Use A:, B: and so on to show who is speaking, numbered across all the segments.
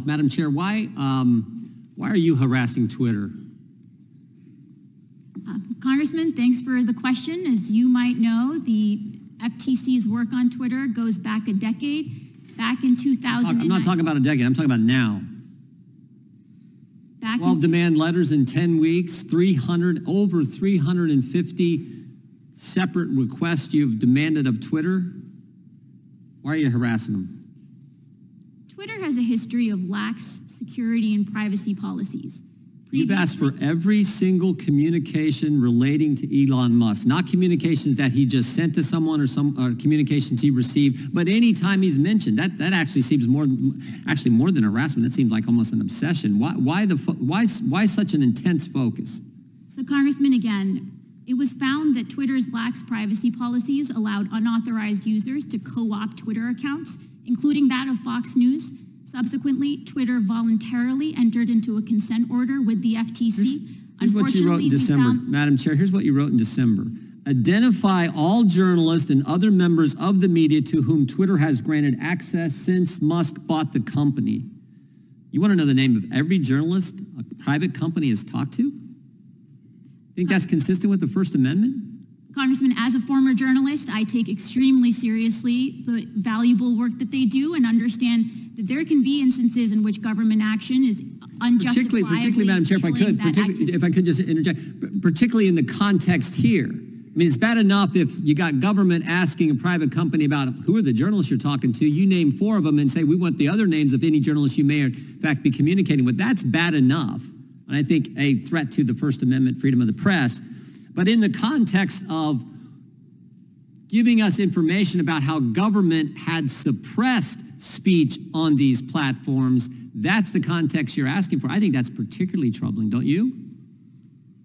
A: Madam Chair, why are you harassing Twitter?
B: Congressman, thanks for the question. As you might know, the FTC's work on Twitter goes back a decade. Back in 2009.
A: I'm not talking about a decade. I'm talking about now. 12 demand letters in 10 weeks, over 350 separate requests you've demanded of Twitter. Why are you harassing them?
B: Twitter has a history of lax security and privacy policies.
A: You've asked for every single communication relating to Elon Musk, not communications that he just sent to someone or communications he received, but any time he's mentioned. That actually seems more than harassment. That seems like almost an obsession. Why such an intense focus?
B: So, Congressman, again, it was found that Twitter's lax privacy policies allowed unauthorized users to co-opt Twitter accounts, including that of Fox News. Subsequently, Twitter voluntarily entered into a consent order with the FTC.
A: Here's what you wrote in December. Madam Chair, here's what you wrote in December. Identify all journalists and other members of the media to whom Twitter has granted access since Musk bought the company. You want to know the name of every journalist a private company has talked to? Think that's consistent with the First Amendment?
B: Congressman, as a former journalist, I take extremely seriously the valuable work that they do and understand that there can be instances in which government action is unjustifiably
A: particularly, Madam Chair, if I could just interject, particularly in the context here. I mean, it's bad enough if you got government asking a private company about who are the journalists you're talking to. You name 4 of them and say, we want the other names of any journalists you may in fact be communicating with. That's bad enough. And I think a threat to the First Amendment, freedom of the press. But in the context of giving us information about how government had suppressed speech on these platforms, that's the context you're asking for. I think that's particularly troubling, don't you?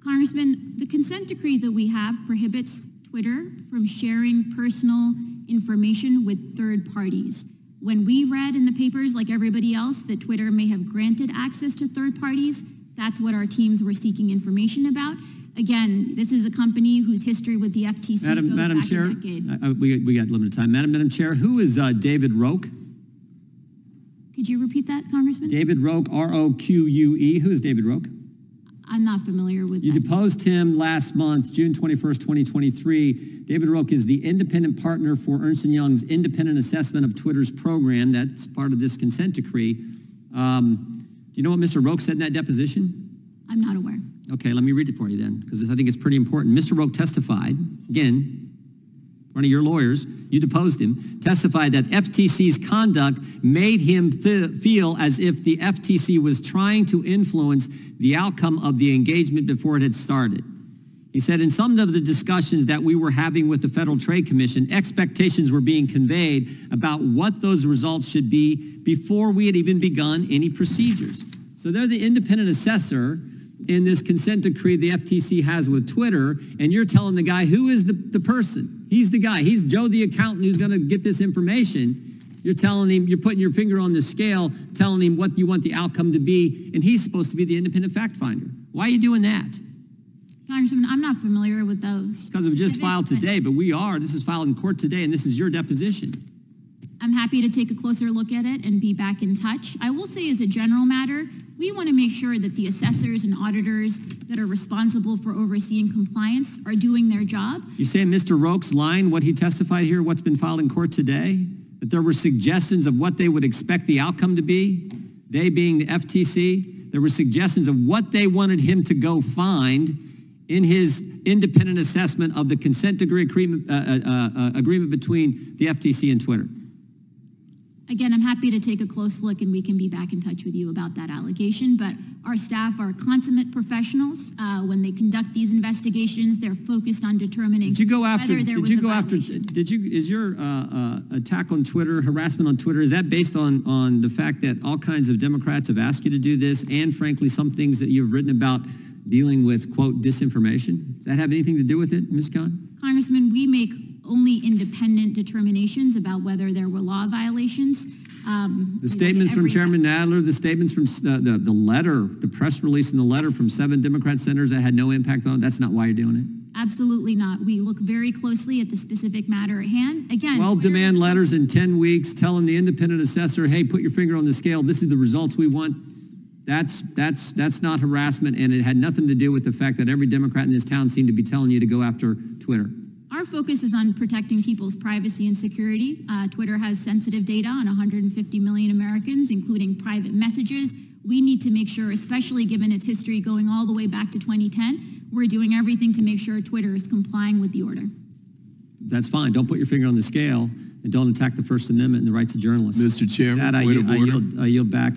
B: Congressman, the consent decree that we have prohibits Twitter from sharing personal information with third parties. When we read in the papers, like everybody else, that Twitter may have granted access to third parties, that's what our teams were seeking information about. Again, this is a company whose history with the FTC goes back a decade.
A: We got limited time. Madam Chair, who is David Roque?
B: Could you repeat that, Congressman?
A: David Roque, R-O-Q-U-E. Who is David Roque?
B: I'm not familiar with
A: You
B: that.
A: deposed him last month, June 21st, 2023. David Roque is the independent partner for Ernst & Young's independent assessment of Twitter's program. That's part of this consent decree. Do you know what Mr. Roque said in that deposition?
B: I'm not aware.
A: Okay, let me read it for you then, because I think it's pretty important. Mr. Roque testified, again, one of your lawyers, you deposed him, testified that FTC's conduct made him feel as if the FTC was trying to influence the outcome of the engagement before it had started. He said, in some of the discussions that we were having with the Federal Trade Commission, expectations were being conveyed about what those results should be before we had even begun any procedures. So they're the independent assessor in this consent decree the FTC has with Twitter, and you're telling the guy who is the person. He's the guy. He's Joe the accountant who's going to get this information. You're telling him, you're putting your finger on the scale, telling him what you want the outcome to be, and he's supposed to be the independent fact finder. Why are you doing that?
B: Congressman, I'm not familiar with those.
A: Because it was just filed today, but we are. This is filed in court today, and this is your deposition.
B: I'm happy to take a closer look at it and be back in touch. I will say as a general matter, we want to make sure that the assessors and auditors that are responsible for overseeing compliance are doing their job.
A: You say Mr. Roque's line, what he testified here, what's been filed in court today, that there were suggestions of what they would expect the outcome to be, they being the FTC, there were suggestions of what they wanted him to go find in his independent assessment of the consent decree agreement between the FTC and Twitter.
B: Again, I'm happy to take a close look and we can be back in touch with you about that allegation, but our staff are consummate professionals. When they conduct these investigations, they're focused on determining whether there was a violation.
A: Is your attack on Twitter, harassment on Twitter, is that based on the fact that all kinds of Democrats have asked you to do this and frankly some things that you've written about dealing with, quote, disinformation? Does that have anything to do with it, Ms. Khan?
B: Congressman, we make only independent determinations about whether there were law violations.
A: The statement from Chairman Nadler, the statements from the letter, the press release and the letter from 7 Democrat senators that had no impact on it, that's not why you're doing it?
B: Absolutely not. We look very closely at the specific matter at hand. Again,
A: 12 demand letters in 10 weeks telling the independent assessor, hey, put your finger on the scale. This is the results we want. That's not harassment, and it had nothing to do with the fact that every Democrat in this town seemed to be telling you to go after Twitter.
B: Our focus is on protecting people's privacy and security. Twitter has sensitive data on 150 million Americans, including private messages. We need to make sure, especially given its history going all the way back to 2010, we're doing everything to make sure Twitter is complying with the order.
A: That's fine. Don't put your finger on the scale, and don't attack the First Amendment and the rights of journalists.
C: Mr. Chairman,
A: That I yield back.